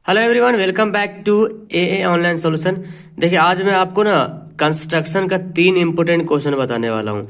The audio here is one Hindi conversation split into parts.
Hello everyone, welcome back to a online solution. देखिए, आज मैं आपको ना कंस्ट्रक्शन का 3 इंपोर्टेंट क्वेश्चन बताने वाला हूँ।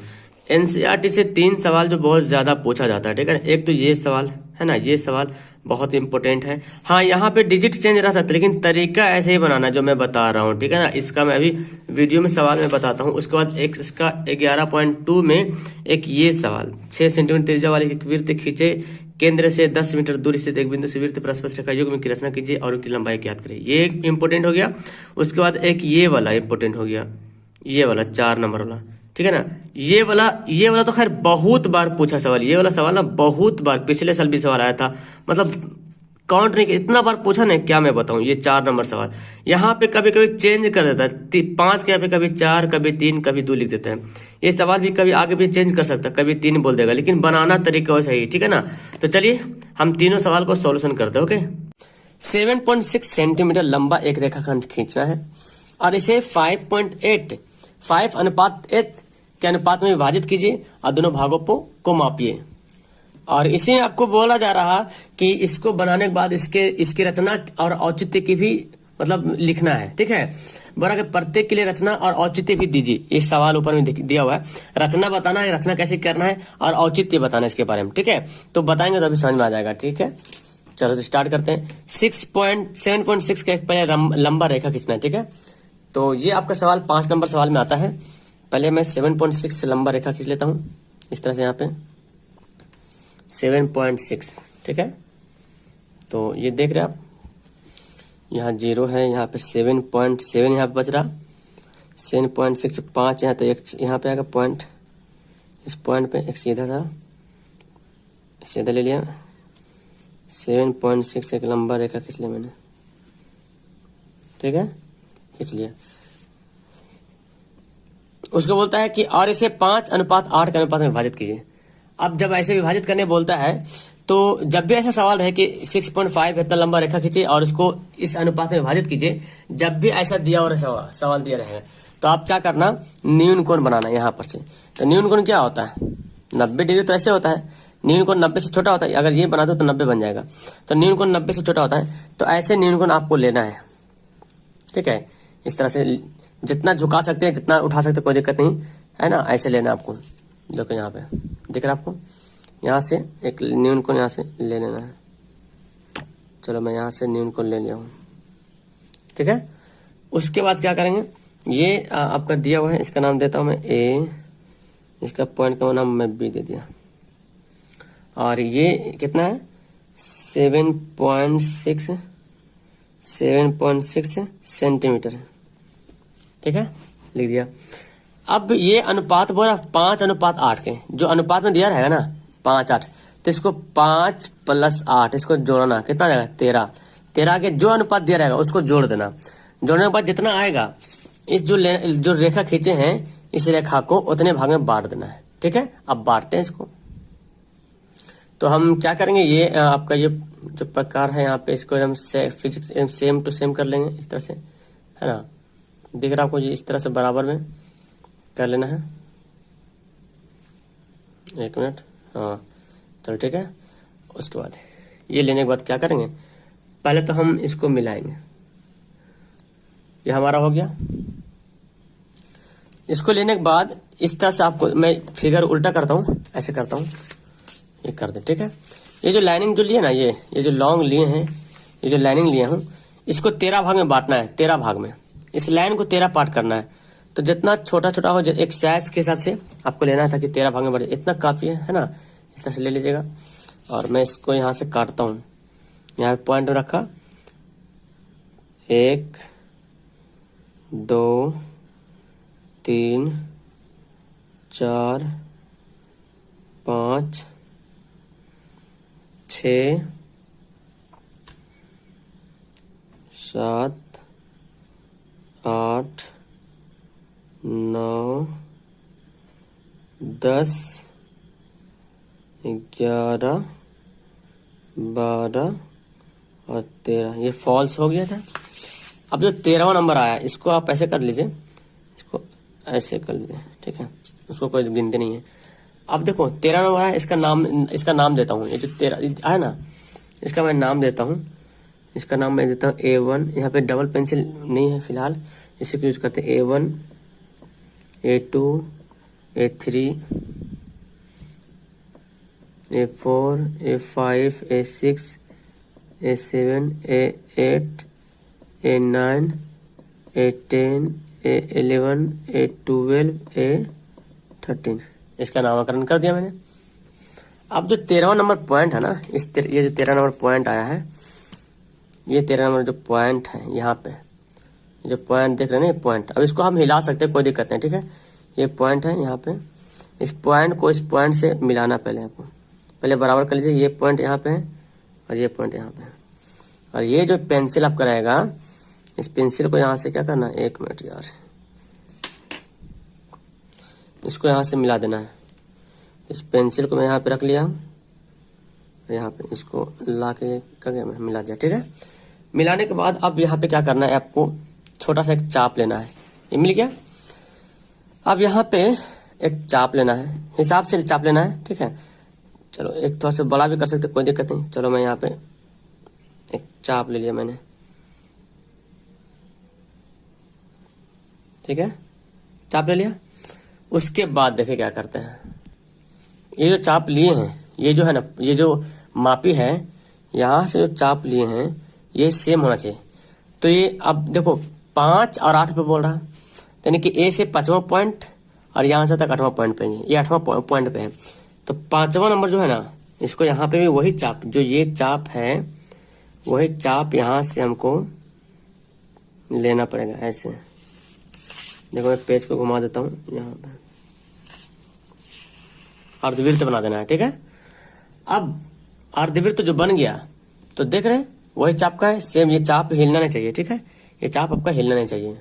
एनसीईआरटी से 3 सवाल जो बहुत ज्यादा पूछा जाता है, ठीक है ना। एक तो ये सवाल है ना, ये सवाल बहुत इंपॉर्टेंट है। हाँ, यहाँ पे डिजिट चेंज रह सकता है, लेकिन तरीका ऐसे ही बनाना जो मैं बता रहा हूँ, ठीक है ना। इसका मैं अभी वीडियो में सवाल में बताता हूँ। उसके बाद एक इसका 11.2 में एक ये सवाल, 6 सेंटीमीटर त्रिज्या वाले एक वृत्त खींचे, केंद्र से 10 मीटर दूरी से एक बिंदु से वृत्त परस्पर रेखा युग्म की रचना कीजिए और उनकी लंबाई ज्ञात करें। ये इंपोर्टेंट हो गया। उसके बाद एक ये वाला इंपोर्टेंट हो गया, ये वाला 4 नंबर वाला, ठीक है ना। ये वाला तो खैर बहुत बार पूछा सवाल। ये वाला सवाल ना बहुत बार, पिछले साल भी सवाल आया था, मतलब काउंट नहीं किया, इतना बार पूछा ना, क्या मैं बताऊं। ये 4 नंबर सवाल यहाँ पे कभी कभी चेंज कर देता है, 5 के यहाँ पे कभी 4, कभी 3, कभी 2 लिख देते हैं। ये सवाल भी कभी आगे भी चेंज कर सकता है, कभी 3 बोल देगा, लेकिन बनाना तरीका वैसा ही, ठीक है ना। तो चलिए हम तीनों सवाल को सॉल्यूशन करते हैं। ओके, 7.6 सेंटीमीटर लंबा एक रेखाखंड खींचना है और इसे 5:8 के अनुपात में विभाजित कीजिए और दोनों भागों को मापिए। और इसे आपको बोला जा रहा कि इसको बनाने के बाद इसकी रचना और औचित्य की भी मतलब लिखना है, ठीक है। बोला कि प्रत्येक के लिए रचना और औचित्य भी दीजिए। ये सवाल ऊपर में दिया हुआ है, रचना बताना है, रचना कैसे करना है और औचित्य बताना है इसके बारे में, ठीक है। तो बताएंगे तो अभी समझ में आ जाएगा, ठीक है। चलो तो स्टार्ट करते हैं। 7.6 का एक पहले लंबा रेखा खींचना है, ठीक है। तो ये आपका सवाल 5 नंबर सवाल में आता है। पहले मैं 7.6 से लंबा रेखा खींच लेता हूँ इस तरह से, यहाँ पे 7.6, ठीक है। तो ये देख रहे हैं आप, यहाँ 0 है, यहाँ पे 7.7 यहाँ पे बच रहा, 7.6 5 यहाँ, तो एक यहाँ पे आएगा पॉइंट, इस पॉइंट पे एक सीधा ले लिया। 7.6 एक लंबा रेखा खींच लिया मैंने, ठीक है, खींच लिया। उसको बोलता है कि और इसे 5:8 के अनुपात में विभाजित कीजिए। अब जब ऐसे विभाजित करने बोलता है, तो जब भी ऐसा सवाल है कि 6.5 इतना लंबा रेखा खींचिए और उसको इस अनुपात में विभाजित कीजिए, जब भी ऐसा दिया और सवाल दिया रहेगा, तो आप क्या करना, न्यून कोण बनाना यहाँ पर से। तो न्यून कोण क्या होता है, 90 डिग्री तो ऐसे होता है, न्यून कोण 90 से छोटा होता है। अगर ये बना दो तो 90 बन जाएगा, तो न्यून कोण 90 से छोटा होता है। तो ऐसे न्यून कोण आपको लेना है, ठीक है। इस तरह से जितना झुका सकते हैं, जितना उठा सकते हैं, कोई दिक्कत नहीं है ना, ऐसे लेना आपको। देखो यहाँ पे दिख रहा है आपको, यहाँ से एक न्यून कोण यहाँ से ले लेना है। चलो मैं यहाँ से न्यून कोण ले लिया हूँ, ठीक है। उसके बाद क्या करेंगे, ये आपका दिया हुआ है, इसका नाम देता हूँ मैं ए, इसका पॉइंट का नाम मैं बी दे दिया। और ये कितना है, 7.6 सेंटीमीटर है, ठीक है, लिख दिया। अब ये अनुपात बोला 5:8 के, जो अनुपात में दिया रहेगा ना 5:8, तो इसको 5 + 8 इसको जोड़ना, कितना रहेगा 13 के जो अनुपात दिया रहेगा उसको जोड़ देना। जोड़ने के बाद जितना आएगा, इस जो रेखा खींचे हैं इस रेखा को उतने भाग में बांट देना है, ठीक है। अब बांटते हैं इसको। तो हम क्या करेंगे, ये आपका ये जो प्रकार है यहाँ पे, इसको हम फिजिक्स सेम टू सेम कर लेंगे इस तरह से, है ना। दिख रहा आपको, ये इस तरह से बराबर में कर लेना है। 1 मिनट, हाँ चलो ठीक है। उसके बाद ये लेने के बाद क्या करेंगे, पहले तो हम इसको मिलाएंगे। ये हमारा हो गया। इसको लेने के बाद इस तरह से आपको मैं फिगर उल्टा करता हूँ, ऐसे करता हूँ, ये कर दे, ठीक है। ये जो लाइनिंग जो लिए ना, ये जो लॉन्ग लिए हैं, ये जो लाइनिंग लिए हूँ, इसको 13 भाग में बांटना है। 13 भाग में इस लाइन को 13 पार्ट करना है। तो जितना छोटा छोटा हो, एक साइज के हिसाब से आपको लेना है, ताकि 13 भाग में बढ़े, इतना काफी है ना। इस तरह से ले लीजिएगा। और मैं इसको यहाँ से काटता हूँ, यहाँ पे पॉइंट रखा, 1 2 3 4 5 6 7 8 9 10 11 12 और 13, ये फॉल्स हो गया था। अब जो 13वां नंबर आया, इसको आप ऐसे कर लीजिए, इसको ऐसे कर लीजिए, ठीक है, उसको कोई गिनती नहीं है। अब देखो 13 नंबर है, इसका नाम देता हूँ। ये जो 13 है ना, इसका मैं नाम देता हूँ इसका नाम मैं देता हूँ A1। यहाँ पे डबल पेंसिल नहीं है फिलहाल, इसी को यूज करते हैं। A1, A2, A3, A4, A5, A6, A7, A8, A9, A10, A11, A12, A13। इसका नामकरण कर दिया मैंने। अब जो 13वां नंबर पॉइंट है ना, ये जो 13 नंबर पॉइंट आया है, ये 13 नंबर जो पॉइंट है यहाँ पे, जो पॉइंट देख रहे हैं ना, पॉइंट, अब इसको हम हिला सकते हैं, कोई दिक्कत नहीं, ठीक है। ये पॉइंट है यहाँ पे, इस पॉइंट को इस पॉइंट से मिलाना पहले आपको, पहले बराबर कर लीजिए। ये पॉइंट यहाँ पे है और ये पॉइंट यहाँ पे है, और ये जो पेंसिल आपका रहेगा, इस पेंसिल को यहाँ से क्या करना है, 1 मिनट यार, इसको यहाँ से मिला देना है। इस पेंसिल को मैं यहाँ पे रख लिया, यहाँ पे इसको ला के करके मिला दिया, ठीक है। मिलाने के बाद अब यहाँ पे क्या करना है, आपको छोटा सा एक चाप लेना है। ये मिल गया। अब यहाँ पे एक चाप लेना है, हिसाब से चाप लेना है, ठीक है। चलो एक थोड़ा सा बड़ा भी कर सकते, कोई दिक्कत नहीं। चलो मैं यहाँ पे एक चाप ले लिया मैंने, ठीक है, चाप ले लिया। उसके बाद देखिए क्या करते हैं, ये जो चाप लिए हैं, ये जो है ना, ये जो मापी है, यहाँ से जो चाप लिए हैं ये सेम होना चाहिए। तो ये अब देखो 5 और 8 पे बोल रहा है, यानी कि A से 5वां पॉइंट और यहाँ से तक 8वां पॉइंट पे है, ये 8वां पॉइंट पे है। तो 5वां नंबर जो है ना, इसको यहाँ पे भी वही चाप, जो ये चाप है वही चाप यहाँ से हमको लेना पड़ेगा। ऐसे देखो, मैं पेज को घुमा देता हूँ, यहाँ पे अर्धवृत्त बना देना है, ठीक है। अब अर्धवृत्त जो बन गया, तो देख रहे हैं वही चाप का है, सेम। ये चाप हिलना नहीं चाहिए, ठीक है, ये चाप आपका हिलना नहीं चाहिए।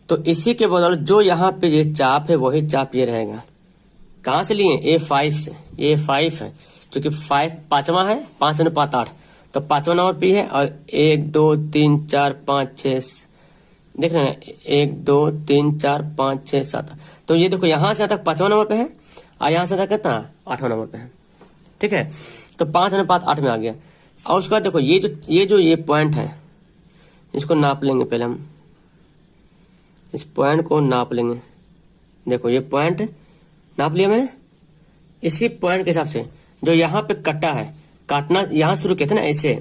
तो इसी के बदौलत जो यहाँ पे ये चाप है, वही चाप ये रहेगा। कहाँ से लिए, A5 से। ये A5 है, क्योंकि 5वां है, 5 अनुपात 8, तो 5वां नंबर पे है। और 1 2 3 4 5 6, देख रहे हैं, 1 2 3 4 5 6 7। तो ये देखो यहाँ से तक 5वां नंबर पे है, और यहाँ से तक कितना, 8वां नंबर पे है, ठीक है। तो 5 अनुपात 8 में आ गया। और उसके बाद देखो ये पॉइंट है, इसको नाप लेंगे पहले हम, इस पॉइंट को नाप लेंगे। देखो ये पॉइंट नाप लिया मैंने। इसी पॉइंट के हिसाब से जो यहाँ पे कटा है, काटना यहाँ शुरू किया था ना ऐसे,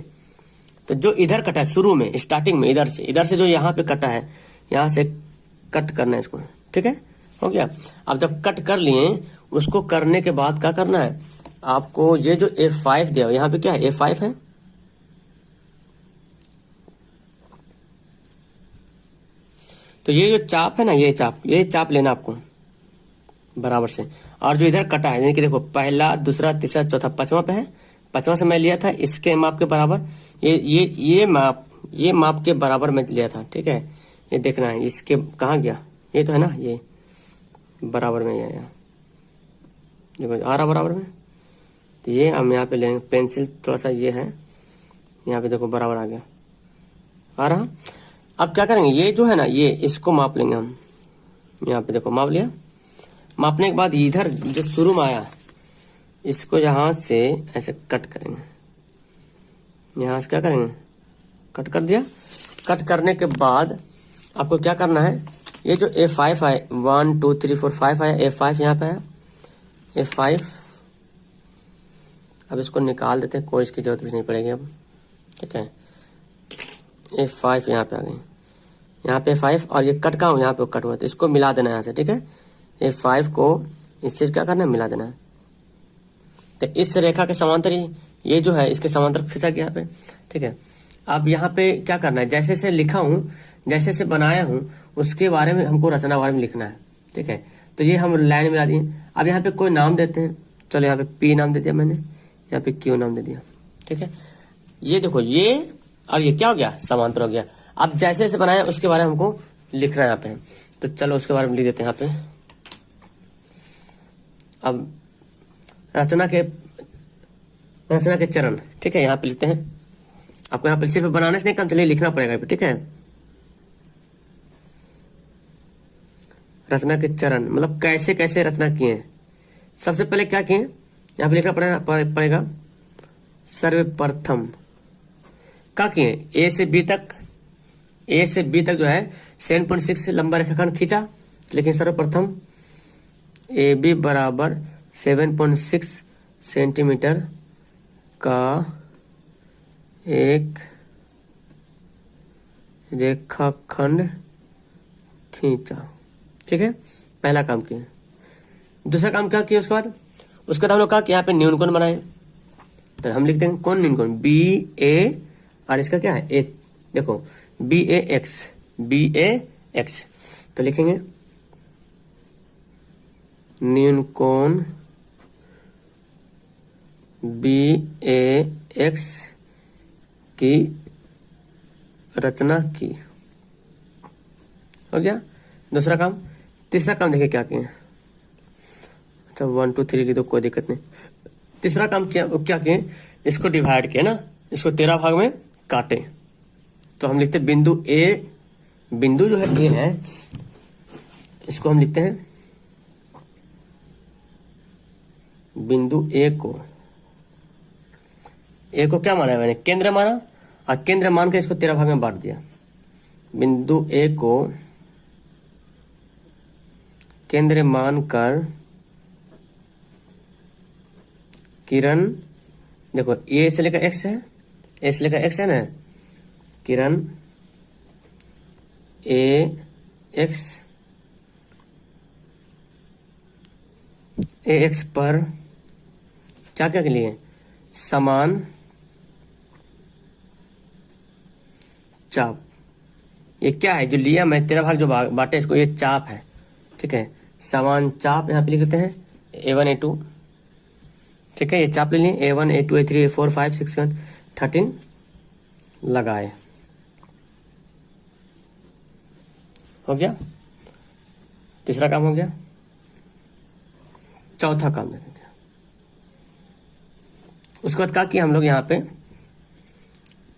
तो जो इधर कटा है शुरू में, स्टार्टिंग में, इधर से जो यहाँ पे कटा है, यहाँ से कट करना है इसको, ठीक है, हो गया। अब जब कट कर लिए, उसको करने के बाद क्या करना है आपको, ये जो A5 दिया यहाँ पे क्या है, A5 है, तो ये जो चाप है ना, ये चाप लेना आपको बराबर से। और जो इधर कटा है, यानी कि देखो पहला दूसरा तीसरा चौथा 5वां पे है, 5वां से मैं लिया था इसके माप के बराबर, ये माप के बराबर मैं लिया था, ठीक है। ये देखना है इसके कहाँ गया, ये तो है ना, ये बराबर में यहाँ देखो आ रहा बराबर में। तो ये हम यहाँ पे लेंगे पेंसिल, थोड़ा सा ये है यहाँ पे, देखो बराबर आ गया, आ रहा। अब क्या करेंगे, ये जो है ना, ये इसको माप लेंगे हम, यहाँ पे देखो माप लिया। मापने के बाद इधर जो शुरू में आया, इसको यहाँ से ऐसे कट करेंगे, यहाँ से क्या करेंगे, कट कर दिया। कट करने के बाद आपको क्या करना है, ये जो A5 है, 1 2 3 4 5 है, A5 यहाँ पे है, A5। अब इसको निकाल देते हैं, कोई इसकी जरूरत भी नहीं पड़ेगी अब, ठीक है। A5 यहाँ पे आ गई, यहाँ पे A5, और ये कट का हूँ यहाँ पे कट हुआ, तो इसको मिला देना है यहाँ से, ठीक है। A5 को इससे क्या करना है, मिला देना है। तो इस रेखा के समांतर ये जो है, इसके समांतर खींचा गया यहाँ पे, ठीक है। अब यहाँ पे क्या करना है, जैसे से लिखा हूँ, जैसे से बनाया हूँ, उसके बारे में हमको रचना बारे में लिखना है, ठीक है। तो ये हम लाइन मिला दिए। अब यहाँ पे कोई नाम देते हैं, चलो यहाँ पे P नाम दे दिया मैंने, यहाँ पे Q नाम दे दिया, ठीक है। ये देखो, ये और ये क्या हो गया, समांतर हो गया। अब जैसे जैसे बनाया उसके बारे में हमको लिखना है यहाँ पे, तो चलो उसके बारे में लिख देते हैं यहाँ पे। अब रचना के चरण, ठीक है, यहाँ पे लिखते हैं। आपको यहाँ पे सिर्फ बनाने से नहीं काम चलिए, लिखना पड़ेगा, ठीक है। रचना के चरण मतलब कैसे कैसे रचना किए। सबसे पहले क्या किए, यहाँ पे लिखना पड़ेगा सर्वप्रथम क्या किए, ए से बी तक जो है 7.6 लंबा रेखाखंड खींचा। लेकिन सर्वप्रथम ए बी बराबर 7.6 सेंटीमीटर का एक रेखाखंड खींचा। ठीक है, पहला काम किया। दूसरा काम क्या किया उसके बाद हम लोग कहा कि यहाँ पे न्यूनकोण बनाए। तो हम लिखते हैं कौन न्यूनकोण, बी ए, और इसका क्या है ए, देखो बी ए एक्स। तो लिखेंगे न्यूनकोण बी ए एक्स की रचना की। हो गया दूसरा काम। तीसरा काम देखिए क्या किए। अच्छा 1 2 3 की तो कोई दिक्कत नहीं। तीसरा काम क्या किए, इसको डिवाइड किया ना, इसको 13 भाग में काटे। तो हम लिखते बिंदु ए, बिंदु जो है ए है, इसको हम लिखते हैं बिंदु ए को क्या माना है मैंने, केंद्र माना, और केंद्र मान के इसको 13 भाग में बांट दिया। बिंदु ए को केंद्र मानकर किरण, देखो ए से लेकर एक्स है, ए से लेकर एक्स है ना, किरण ए एक्स पर क्या के लिए समान चाप। ये क्या है जो लिया मैं 13 भाग जो बांटे इसको, ये चाप है। ठीक है, समान चाप यहाँ पे लिख देते हैं A1 A2। ठीक है, ये चाप ले लिए A1 A2 A3 A4 5 6 7 13 लगाए। हो गया, तीसरा काम हो गया। चौथा काम देखेंगे। उसके बाद क्या किया हम लोग, यहाँ पे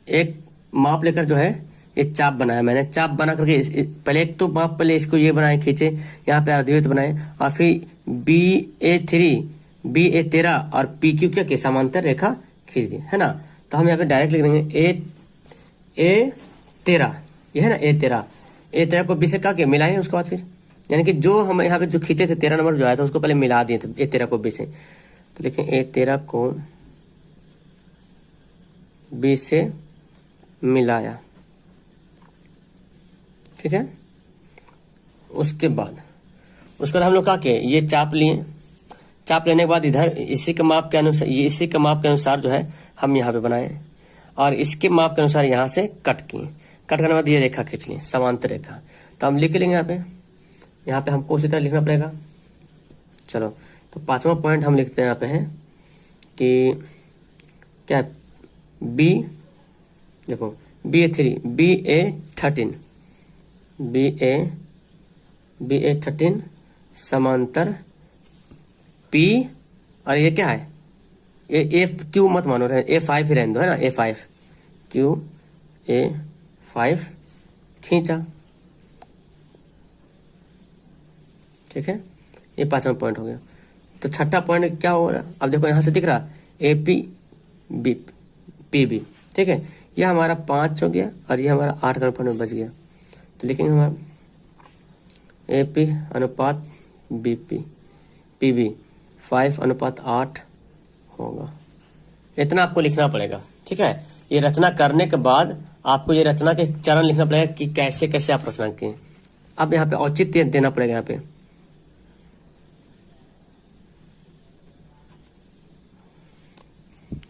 एक माप लेकर जो है ये चाप बनाया मैंने। चाप बना करके पहले एक तो माप, पहले इसको ये बनाए खींचे, यहाँ पे अर्धवृत्त बनाए, और फिर BA3 BA13 और PQ के समांतर रेखा खींच दी है ना। तो हम यहाँ पे डायरेक्ट लिख देंगे A13, ये है ना A13 को B से क्या मिलाएं। उसके बाद फिर यानी कि जो हम यहाँ पे जो खींचे थे 13 नंबर जो आया था उसको पहले मिला दिए थे A13 को B से। तो लिखें A13 को B से मिलाया। ठीक है, उसके बाद हम लोग क्या किए, ये चाप लिए। चाप लेने के बाद इधर इसी के माप के अनुसार जो है हम यहाँ पे बनाए, और इसके माप के अनुसार यहाँ से कट किए। कट करने के बाद ये रेखा खींच ली, समांतर रेखा। तो हम लिख लेंगे यहाँ पे हमको उसी तरह लिखना पड़ेगा। चलो, तो 5वां पॉइंट हम लिखते हैं यहाँ पे है कि क्या, बी, देखो BA3 BA13 समांतर P, और ये क्या है, ये Q मत मानो रहे, A5 ही रहने दो है ना, A5 A5 खींचा। ठीक है, ये 5वां पॉइंट हो गया। तो छठा पॉइंट क्या हो रहा, अब देखो यहाँ से दिख रहा AP PB। ठीक है, यह हमारा 5 हो गया और ये हमारा 8 का पॉइंट में बच गया। तो लिखेंगे हमारा AP अनुपात PB 5:8 होगा। इतना आपको लिखना पड़ेगा। ठीक है, ये रचना करने के बाद आपको ये रचना के चरण लिखना पड़ेगा कि कैसे कैसे आप रचना किए। अब यहाँ पे औचित्य देना पड़ेगा यहाँ पे।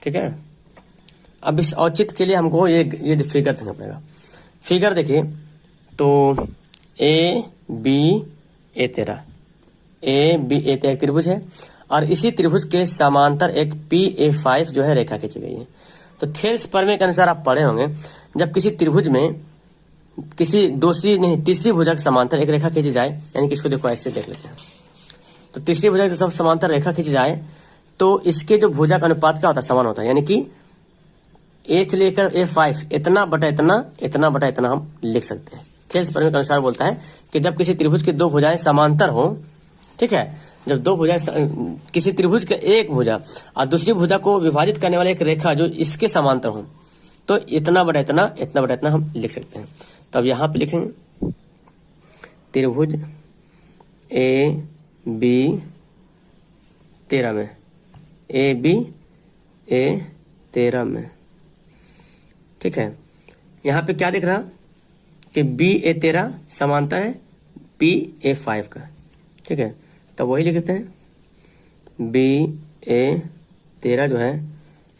ठीक है, अब इस औचित्य के लिए हमको ये फिगर देना पड़ेगा। फिगर देखिए तो AB13 एक त्रिभुज है और इसी त्रिभुज के समांतर एक PA5 जो है रेखा खींची गई है। तो थेल्स प्रमेय के अनुसार आप पढ़े होंगे, जब किसी त्रिभुज में किसी तीसरी भुजा के समांतर एक रेखा खींची जाए, यानी कि इसको देखो ऐसे देख लेते हैं। तो तीसरी भुजा के सब समांतर रेखा खींची जाए तो इसके जो भुजा का अनुपात क्या होता है, समान होता है। यानी कि A से लेकर A5 इतना बटा इतना हम लिख सकते हैं। थेल्स प्रमेय के अनुसार बोलता है कि जब किसी त्रिभुज की दो भुजाएं समांतर हो, ठीक है, जब दो भुजाएं किसी त्रिभुज के एक भुजा और दूसरी भुजा को विभाजित करने वाला एक रेखा जो इसके समांतर हो, तो इतना बटा इतना, इतना बटा इतना हम लिख सकते हैं। तो अब यहाँ पे लिखेंगे त्रिभुज ए बी 13 में, ए बी ए 13 में, ठीक है। यहाँ पे क्या दिख रहा कि बी ए 13 समांतर है पी ए 5 का, ठीक है। तो वही लिखते हैं बी ए 13 जो है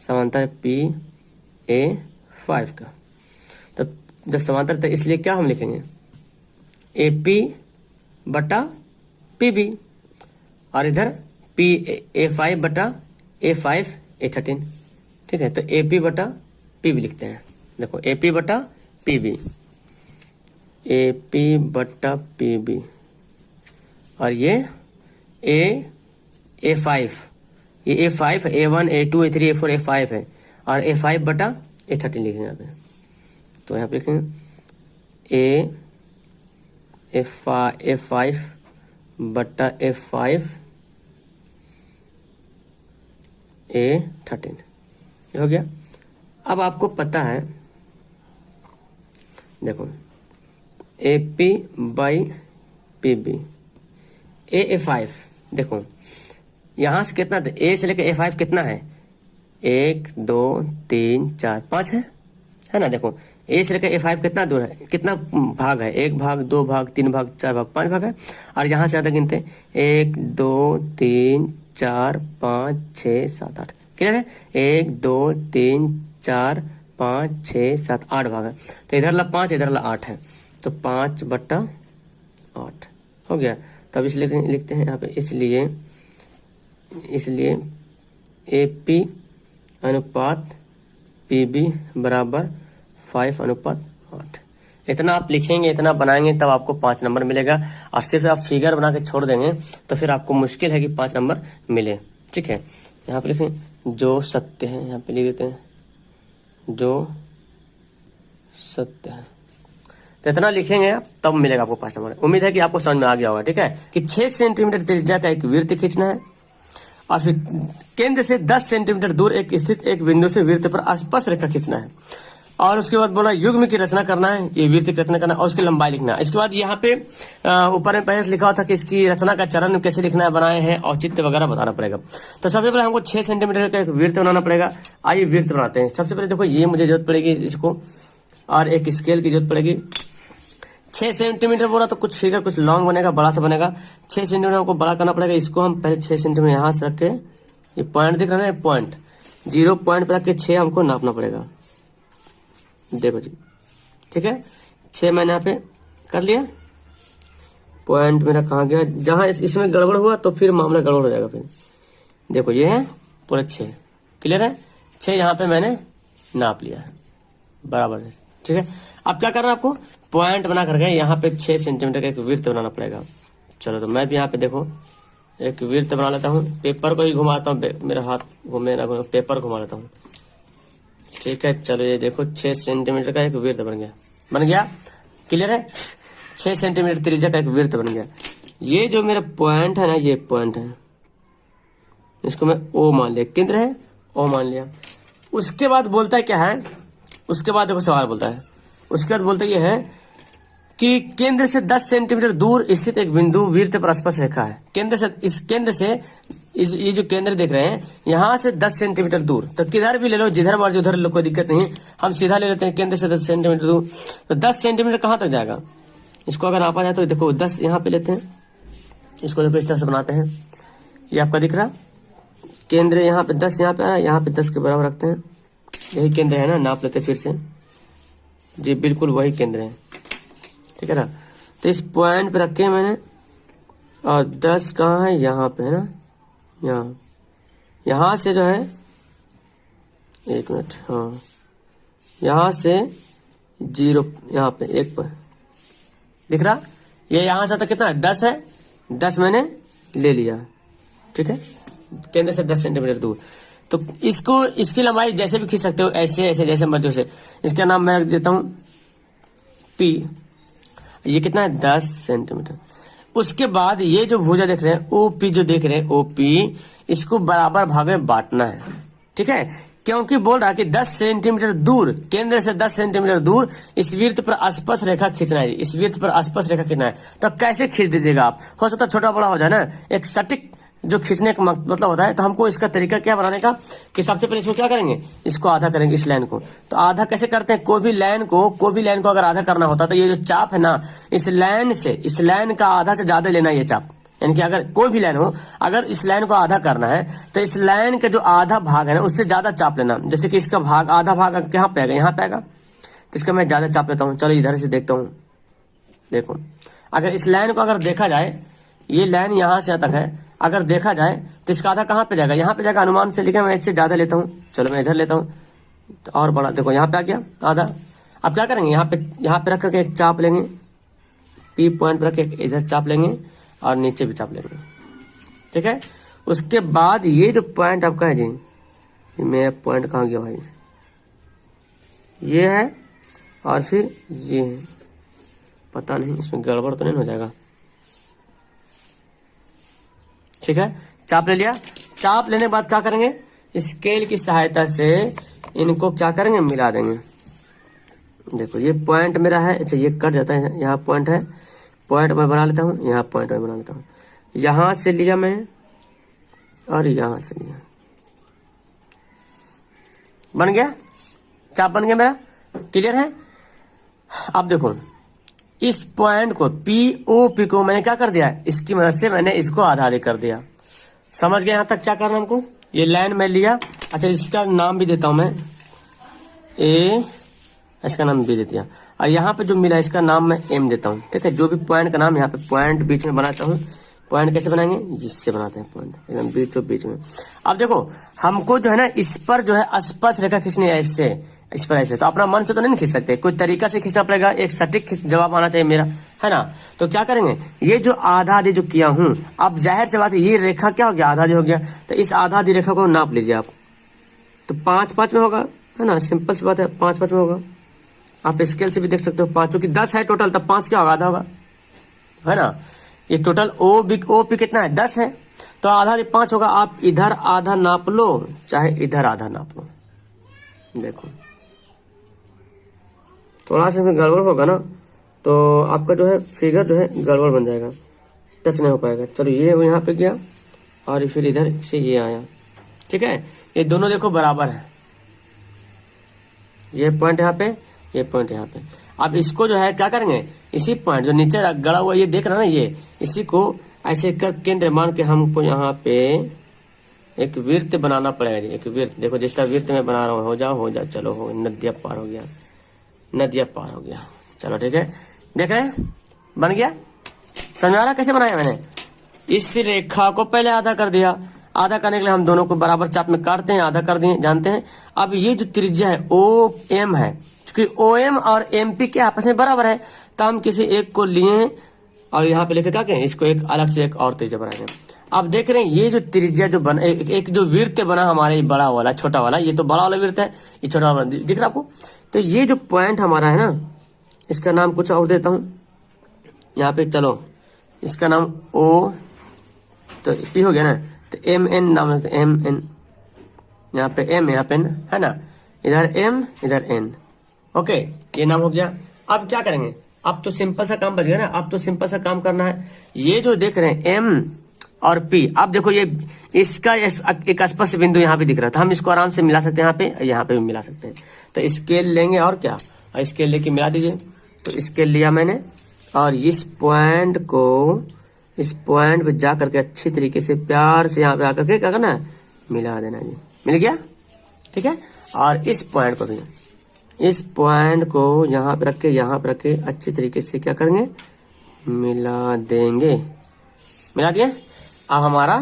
समांतर है पी ए 5 का। तो जब समांतर था इसलिए क्या हम लिखेंगे ए पी बटा पी बी, और इधर पी ए 5 बटा ए 5 ए 13, ठीक है। तो ए पी बटा पी बी लिखते हैं। देखो ए पी बटा पी बी, ए पी बटा पी बी, और ये ए 5, ये ए 5 A1 A2 A3 A4 A5 है, और A5 बटा A13 लिखेंगे यहाँ पे। तो यहाँ पे लिखेंगे A5 बटा A5 A13, ये हो गया। अब आपको पता है, देखो A P by P B A5, देखो यहां से कितना, ए से लेकर A5 कितना है 1 2 3 4 5 है ना। देखो ए से लेकर A5 कितना दूर है, कितना भाग है, 1 भाग 2 भाग 3 भाग 4 भाग 5 भाग है। और यहां से ज्यादा गिनते हैं 1 2 3 4 5 6 7 8, क्लियर है। 1 2 3 4 5 6 7 8 भाग है। तो इधर ला 5 इधर ला 8 है, तो 5 बटा 8 हो गया। तब इसलिए लिखते हैं यहाँ पे, इसलिए ए पी अनुपात पी बी बराबर 5 अनुपात 8। इतना आप लिखेंगे, इतना बनाएंगे, तब आपको 5 नंबर मिलेगा। और सिर्फ आप फिगर बना के छोड़ देंगे तो फिर आपको मुश्किल है कि 5 नंबर मिले, ठीक है। यहाँ पे लिखें जो सत्य है, यहाँ पे लिख देते हैं जो सत्य है। तो इतना लिखेंगे आप तब मिलेगा आपको 5 नंबर। उम्मीद है कि आपको समझ में आ गया होगा, ठीक है। कि 6 सेंटीमीटर त्रिज्या का एक वृत्त खींचना है, और फिर केंद्र से 10 सेंटीमीटर दूर एक स्थित एक बिंदु से वृत्त पर स्पर्श रेखा खींचना है, और उसके बाद बोला युग्म की रचना करना है, ये वृत्त की रचना करना है और उसकी लंबाई लिखना है। इसके बाद यहाँ पे ऊपर में पहले लिखा हुआ था कि इसकी रचना का चरण कैसे लिखना है, बनाए हैं, औचित्य वगैरह बताना पड़ेगा। तो सबसे पहले हमको 6 सेंटीमीटर का एक वृत्त बनाना पड़ेगा। आइए वृत्त बनाते हैं। सबसे पहले देखो ये मुझे जरूरत पड़ेगी इसको, और एक स्केल की जरूरत पड़ेगी। 6 सेंटीमीटर बोला तो कुछ फिगर कुछ लॉन्ग बनेगा, बड़ा सा बनेगा। 6 सेंटीमीटर हमको बड़ा करना पड़ेगा। इसको हम पहले 6 सेंटीमीटर यहाँ से रख के, ये पॉइंट दिख रहा है, पॉइंट 0 पॉइंट पे रख के 6 हमको नापना पड़ेगा। देखो जी, ठीक है। 6 मैंने यहाँ पे कर लिया। पॉइंट मेरा कहाँ गया, जहां इसमें गड़बड़ हुआ तो फिर मामला गड़बड़ हो जाएगा। फिर देखो ये है पूरा 6, क्लियर है। 6 यहाँ पे मैंने नाप लिया है, बराबर है, ठीक है। अब क्या करना है आपको, पॉइंट बना करके यहाँ पे 6 सेंटीमीटर का एक वृत्त बनाना पड़ेगा। चलो तो मैं भी यहाँ पे देखो एक वृत्त बना लेता हूँ। पेपर को ही घुमाता हूँ, मेरा हाथ घूमे ना घूमे, पेपर घुमा लेता हूँ, ठीक है। चलो ये देखो 6 सेंटीमीटर का एक वृत्त बन गया, क्लियर है। 6 सेंटीमीटर त्रिज्या का एक वृत्त बन गया। ये जो मेरा पॉइंट है ना, ये पॉइंट है, इसको मैं ओ मान लिया, केंद्र है, ओ मान लिया। उसके बाद बोलता है क्या है, उसके बाद देखो सवाल बोलता है, उसके बाद बोलता ये है कि केंद्र से 10 सेंटीमीटर दूर स्थित एक बिंदु वृत्त पर स्पर्श रेखा है। केंद्र से ये जो केंद्र देख रहे हैं यहाँ से 10 सेंटीमीटर दूर, तो किधर भी ले लो, जिधर मर्जी उधर लो, कोई दिक्कत नहीं। हम सीधा ले लेते हैं केंद्र से 10 सेंटीमीटर दूर। तो 10 सेंटीमीटर कहाँ तक जाएगा, इसको अगर नापा जाए तो देखो 10 यहाँ पे लेते हैं, इसको देखो इस तरह से बनाते हैं। ये आपका दिख रहा केंद्र यहाँ पे 10, यहाँ पे आ रहा है, यहाँ पे 10 के बराबर रखते हैं। यही केंद्र है ना, नाप लेते फिर से जी, बिल्कुल वही केंद्र है, ठीक है ना। तो इस पॉइंट पे रखे मैंने, और 10 कहाँ है, यहाँ पे है ना, यहाँ से जो है, एक मिनट, हाँ, यहाँ से 0 यहाँ पे 1 पर दिख रहा, ये यहाँ से तक कितना है, 10 है, 10 मैंने ले लिया, ठीक है। केंद्र से 10 सेंटीमीटर दूर। तो इसको, इसकी लंबाई जैसे भी खींच सकते हो, ऐसे ऐसे जैसे मर्जी से। इसका नाम मैं रख देता हूं P। ये कितना है, 10 सेंटीमीटर। उसके बाद ये जो भुजा देख रहे हैं OP, जो देख रहे हैं OP, इसको बराबर भाग में बांटना है, ठीक है। क्योंकि बोल रहा है कि 10 सेंटीमीटर दूर, केंद्र से 10 सेंटीमीटर दूर इस वृत्त पर स्पर्श रेखा खींचना है, इस वृत्त पर स्पर्श रेखा खींचना है। तो कैसे खींच दीजिएगा आप, हो सकता है छोटा बड़ा हो जाए ना, एक सटीक जो खींचने का मतलब होता है। तो हमको इसका तरीका क्या बनाने का कि सबसे पहले इसको क्या करेंगे, इसको आधा करेंगे, इस लाइन को। तो आधा कैसे करते हैं, कोई भी लाइन को अगर आधा करना होता तो ये जो चाप है ना, इस लाइन का आधा से ज्यादा लेना ये चाप, यानी कि अगर कोई भी लाइन हो, अगर इस लाइन को आधा करना है तो इस लाइन का जो आधा भाग है ना उससे ज्यादा चाप लेना। जैसे कि इसका भाग, आधा भाग कहाँ पे आएगा, यहाँ पे आएगा, तो इसका मैं ज्यादा चाप लेता हूँ। चलो इधर से देखता हूँ, देखो अगर इस लाइन को अगर देखा जाए, ये लाइन यहाँ से यहाँ तक है, अगर देखा जाए तो इसका आधा कहाँ पे जाएगा, यहाँ पे जाएगा, अनुमान से लिखा, मैं इससे ज्यादा लेता हूँ। चलो मैं इधर लेता हूँ तो और बड़ा, देखो यहाँ पे आ गया आधा। अब क्या करेंगे, यहाँ पे रख करके एक चाप लेंगे, पी पॉइंट पे रख के इधर चाप लेंगे और नीचे भी चाप लेंगे, ठीक है। उसके बाद ये जो पॉइंट आपका है जी, मेरा पॉइंट कहाँ गया भाई, ये है और फिर ये है, पता नहीं इसमें गड़बड़ तो नहीं हो जाएगा, ठीक है। चाप ले लिया, चाप लेने के बाद क्या करेंगे, स्केल की सहायता से इनको क्या करेंगे, मिला देंगे। देखो ये पॉइंट मेरा है, अच्छा ये कट जाता है, यहाँ पॉइंट है, पॉइंट मैं बना लेता हूँ, यहाँ पॉइंट मैं बना लेता हूँ, यहां से लिया मैंने और यहां से लिया, बन गया, चाप बन गया मेरा, क्लियर है। अब देखो इस पॉइंट को पी को मैंने क्या कर दिया, इसकी मदद से मैंने इसको आधा आधे कर दिया, समझ गए यहाँ तक क्या करना हमको। ये लाइन मैं लिया, अच्छा इसका नाम भी देता हूं मैं, ए, इसका नाम बी दे दिया, और यहाँ पे जो मिला इसका नाम मैं एम देता हूँ, ठीक है। जो भी पॉइंट का नाम यहाँ पे पॉइंट बीच में बनाता हूँ, पॉइंट कैसे बनाएंगे, इससे बनाते हैं पॉइंट एकदम बीच में। अब देखो हमको जो है ना इस पर जो है स्पर्श रेखा खींचनी है, इससे इस पर ऐसे, तो अपना मन से तो नहीं खींच सकते, कोई तरीका से खींचना पड़ेगा, एक सटीक जवाब आना चाहिए मेरा, है ना। तो क्या करेंगे, ये जो आधा आधी जो किया हूं, अब जाहिर सी बात है ये रेखा क्या हो गया, आधा आधी हो गया, तो इस आधा आधी रेखा को नाप लीजिए आप, तो 5-5 में होगा, है ना, सिंपल सी बात है, 5-5 में होगा। आप स्केल से भी देख सकते हो, 5 की 10 है टोटल, तब 5 क्या होगा, आधा होगा, है ना। ये टोटल ओ पी कितना है, 10 है, तो आधा 5 होगा। आप इधर आधा नाप लो, चाहे इधर आधा नाप लो, देखो थोड़ा सा गड़बड़ होगा ना तो आपका जो है फिगर जो है गड़बड़ बन जाएगा, टच नहीं हो पाएगा। चलो ये यहाँ पे गया और फिर इधर से ये आया, ठीक है। ये दोनों देखो बराबर है, ये पॉइंट यहाँ पे, ये पॉइंट यहाँ पे। अब इसको जो है क्या करेंगे, इसी पॉइंट जो नीचे गड़ा हुआ ये देख रहा ना, ये इसी को ऐसे कर केंद्र मान के हमको यहाँ पे एक वृत्त बनाना पड़ेगा। एक वृत्त, देखो जिसका वृत्त मैं बना रहा हूँ, हो जा, चलो हो, नदिया पार हो गया, नदिया पार हो गया, चलो ठीक है। देख रहे हैं बन गया, समझ आ रहा कैसे बनाया मैंने। इस रेखा को पहले आधा कर दिया, आधा करने के लिए हम दोनों को बराबर चाप में काटते हैं, आधा कर दिए, जानते हैं। अब ये जो त्रिज्या है ओ एम है, क्योंकि ओ एम और एम पी के आपस में बराबर है, तो हम किसी एक को लिए और यहाँ पे लेके क्या कहें, इसको एक अलग से एक और त्रिज्या बनाएंगे। अब देख रहे हैं ये जो त्रिज्या जो बना, एक जो वृत्त बना हमारे बड़ा वाला, छोटा वाला, ये तो बड़ा वाला वृत्त है, ये छोटा वाला दिख रहा आपको। तो ये जो पॉइंट हमारा है ना, इसका नाम कुछ और देता हूं यहाँ पे, चलो इसका नाम ओ, तो पी हो गया ना, तो एम एन नाम रखते, एम एन, यहाँ पे एम, यहाँ पे एन, है ना, इधर एम इधर एन, ओके, ये नाम हो गया। अब क्या करेंगे, अब तो सिंपल सा काम बच गया ना, अब तो सिंपल सा काम करना है। ये जो देख रहे हैं एम और पी, अब देखो ये इसका एक स्पर्श बिंदु यहाँ पे दिख रहा था, हम इसको आराम से मिला सकते हैं, यहाँ पे भी मिला सकते हैं। तो स्केल लेंगे और क्या, स्केल लेके मिला दीजिए। तो स्केल लिया मैंने और इस पॉइंट को, इस पॉइंट पे जा करके अच्छी तरीके से प्यार से यहाँ पे आकर के क्या करना है, मिला देना जी, मिल गया, ठीक है। और इस पॉइंट को भी, इस पॉइंट को यहाँ पे रख के अच्छी तरीके से क्या करेंगे, मिला देंगे, मिला दिए। अब हमारा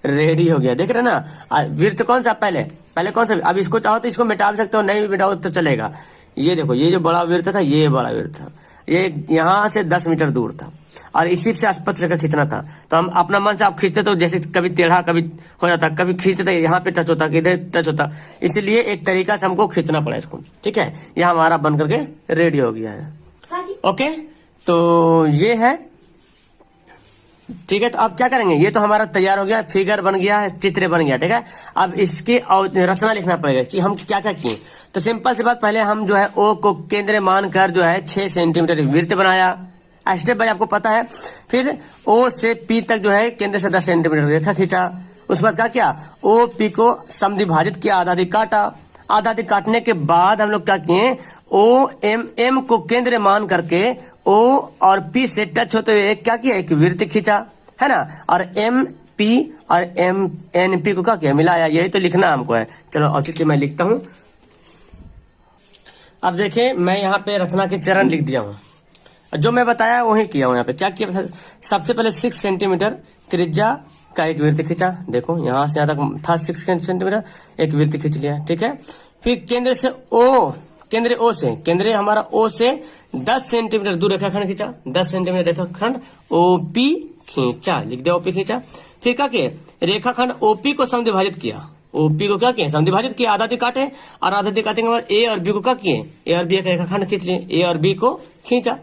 रेडी हो गया, देख रहे ना। वृत्त कौन सा, पहले कौन सा, अब इसको चाहो तो इसको मिटा भी सकते हो, नहीं भी मिटाओ तो चलेगा। ये देखो ये जो बड़ा वृत्त था, ये बड़ा वृत्त था, ये यहाँ से 10 मीटर दूर था और इसी से स्पर्श रेखा खींचना था। तो हम अपना मन से आप खींचते तो जैसे कभी टेढ़ा कभी हो जाता, कभी खींचते तो यहाँ पे टच होता, इधर टच होता, इसलिए एक तरीका से हमको खींचना पड़ा इसको, ठीक है। यह हमारा बन करके रेडी हो गया है, ओके। तो ये है ठीक है, तो अब क्या करेंगे, ये तो हमारा तैयार हो गया, फिगर बन गया है, चित्र बन गया, ठीक है। अब इसकी रचना लिखना पड़ेगा कि हम क्या क्या किए। तो सिंपल सी बात, पहले हम जो है ओ को केंद्र मानकर जो है 6 सेंटीमीटर वृत्त बनाया, स्टेप बाय आपको पता है। फिर ओ से पी तक जो है केंद्र से 10 सेंटीमीटर रेखा खींचा। उसके बाद क्या किया, ओ पी को समद्विभाजित किया, आधा आधी काटा। आधा आधी काटने के बाद हम लोग क्या किए, ओ एम को केंद्र मान करके ओ और पी से टच होते हुए क्या किया, एक वृत्त खींचा, है ना। और एम पी और एम एन पी को क्या किया, मिलाया। यही तो लिखना हमको है। चलो औचित्य मैं लिखता हूं। अब देखिए, मैं यहाँ पे रचना के चरण लिख दिया हूँ, जो मैं बताया वही किया हूँ। यहाँ पे क्या किया, सबसे पहले 6 सेंटीमीटर त्रिज्या का एक वृत्त खींचा। देखो यहां से यहां तक था 6 सेंटीमीटर, एक वृत्त खींच लिया, ठीक है। फिर केंद्र से ओ, केंद्र हमारा ओ से 10 सेंटीमीटर दूर रेखाखंड खींचा। 10 सेंटीमीटर रेखाखंड ओपी खींचा, लिख दे ओपी खींचा। फिर क्या किया, रेखाखंड ओपी को समद्विभाजित किया। ओपी को क्या किया, समद्विभाजित किया, आधा आधी काटे। और आधा आधी काटेंगे बाद ए और बी को क्या किए, ए और बी का रेखाखंड खींच लिए, ए और बी को खींचा।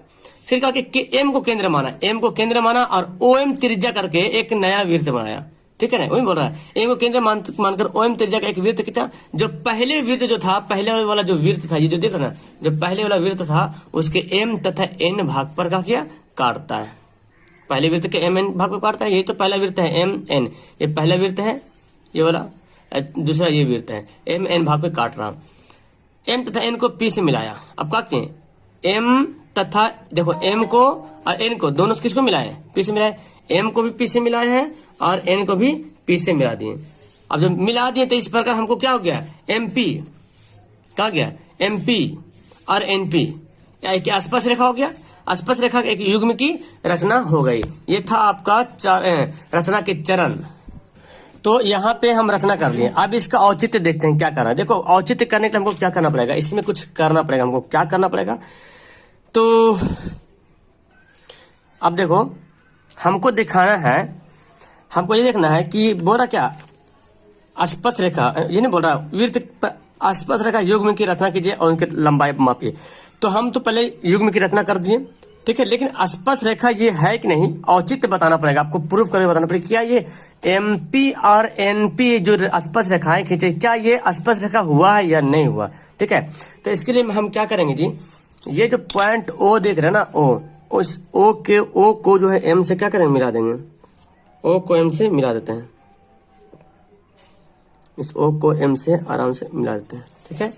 फिर क्या किया, एम को केंद्र माना, एम को केंद्र माना और ओ एम त्रिज्या करके एक नया वृत्त बनाया, ठीक है ना। वही बोल रहा है, एम को केंद्र मानकर ओ एम त्रिज्या का एक वृत्त खींचा। जो पहले वृत्त जो था, पहले वाला जो वृत्त था, ये जो देख रहे ना, जो पहले वाला वृत्त था उसके एम तथा एन भाग पर क्या किया, काटता है। पहले वृत्त के एम एन भाग पर काटता है। ये तो पहला वृत्त है एम एन, ये पहला वृत्त है ये वाला, दूसरा ये वृत्त है, एम एन भाग पे काट रहा। एम तथा एन को पी से मिलाया। अब क्या किए, एम तथा देखो एम को और एन को दोनों किसको मिलाए, पी से मिलाए। एम को भी पी से मिलाए हैं और एन को भी पी से मिला दिए। अब जब मिला दिए तो इस प्रकार हमको क्या हो गया, एम पी, क्या गया, एम पी और एन पी, एक आसपास रेखा हो गया। आसपास रेखा एक युग्म की रचना हो गई। ये था आपका रचना के चरण। तो यहाँ पे हम रचना कर लिए। अब इसका औचित्य देखते हैं क्या करना है। देखो औचित्य करने के लिए हमको क्या करना पड़ेगा, इसमें कुछ करना पड़ेगा। हमको क्या करना पड़ेगा, तो अब देखो हमको दिखाना है, हमको ये देखना है कि बोल रहा क्या, आसपास रेखा, ये नहीं बोल रहा वृत्त आसपास रेखा युग्म की रचना कीजिए और उनकी लंबाई मापिए। तो हम तो पहले युग्म की रचना कर दिए, ठीक है। लेकिन आसपास रेखा ये है कि नहीं, औचित्य बताना पड़ेगा आपको, प्रूफ करके बताना पड़ेगा क्या ये एमपी और एनपी जो आसपास रेखाएं खींचे, क्या ये आसपास रेखा हुआ है या नहीं हुआ, ठीक है। तो इसके लिए हम क्या करेंगे जी, ये जो पॉइंट ओ देख रहे हैं ना, ओ, उस ओ को जो है एम से क्या करेंगे, मिला देंगे। ओ को एम से मिला देते हैं, इस ओ को एम से आराम से मिला देते हैं, ठीक है।